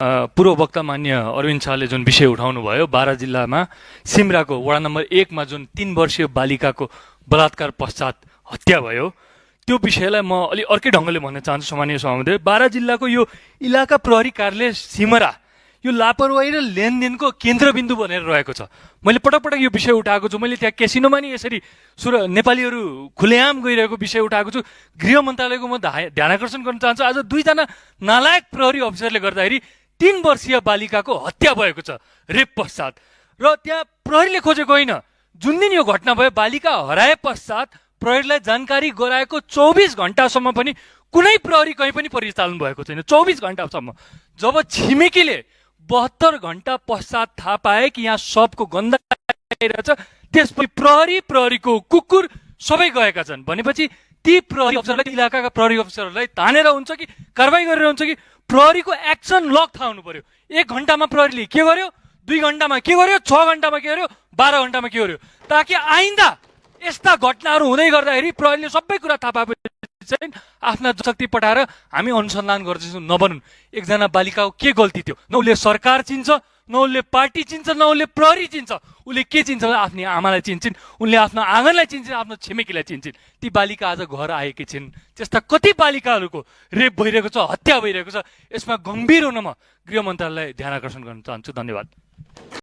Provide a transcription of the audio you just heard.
पूर्व वक्ता मान्य अरविन्द शाहले जुन विषय उठाउनु भयो, बारा जिल्लामा सिमराको वडा नम्बर 1 मा जुन 3 वर्षीय बालिकाको बलात्कार पश्चात हत्या भयो, त्यो विषयलाई म अलि अर्कै ढङ्गले भन्न चाहन्छु। सम्मानीय सभामुखज्यू, बारा जिल्लाको यो इलाका प्रहरी कार्यालय सिमरा यो लापरवाही र लेनदेनको केन्द्रबिन्दु बनेर रहेको छ। मैले पटक पटक यो विषय उठाएको छु। मैले त्यहाँ केसिनोमा नि यसरी नेपालीहरू खुलेआम गइरहेको विषय उठाएको छु। गृह मन्त्रालयको म ध्यानाकर्षण गर्न चाहन्छु। आज 2 जना नालायक प्रहरी अफिसरले गर्दाखेरि 3 वर्षीय बालिकाको हत्या भएको छ रेप पश्चात, र त्यहाँ प्रहरीले खोजेको होइन। जुन दिन यो घटना भयो, बालिका हराए पश्चात प्रहरीलाई जानकारी गराएको 24 घण्टासम्म पनि कुनै प्रहरी कहीँ पनि परिचालन भएको छैन। 24 घण्टासम्म। जब छिमेकीले 72 घण्टा पश्चात थाहा पाए कि यहाँ सबको गन्ध आइरहेछ, त्यसपछि प्रहरीको कुकुर सबै गएका छन्। भनेपछि ती प्रहरी अफिसरलाई, इलाकाका प्रहरी अफिसरहरूलाई तानेर हुन्छ कि कारबाही गरेर हुन्छ कि प्रहरीको एक्सन लग थाहा हुनु पर्यो। 1 घण्टामा प्रहरीले के गर्यो, 2 घण्टामा के गर्यो, 6 घण्टामा के गर्यो, 12 घण्टामा के गर्यो, ताकि आइन्दा यस्ता घटनाहरू हुँदै गर्दाखेरि प्रहरीले सबै कुरा थाहा पाएपछि चाहिँ आफ्ना शक्ति पठाएर हामी अनुसन्धान गर्दैछौँ नबनुन्। एकजना बालिकाको के गल्ती थियो? न उसले सरकार चिन्छ, न उसले पार्टी चिन्छ, न उसले प्रहरी चिन्छ। उसले के चिन्छ? आफ्नो आमालाई चिन्छन्, उनले आफ्नो आँगनलाई चिन्छन्, आफ्नो छिमेकीलाई चिन्छन्। ती बालिका आज घर आएकी छिन्। त्यस्ता कति बालिकाहरूको रेप भइरहेको छ, हत्या भइरहेको छ। यसमा गम्भीर हुन म गृह मन्त्रालयलाई ध्यान आकर्षण गर्न चाहन्छु। धन्यवाद।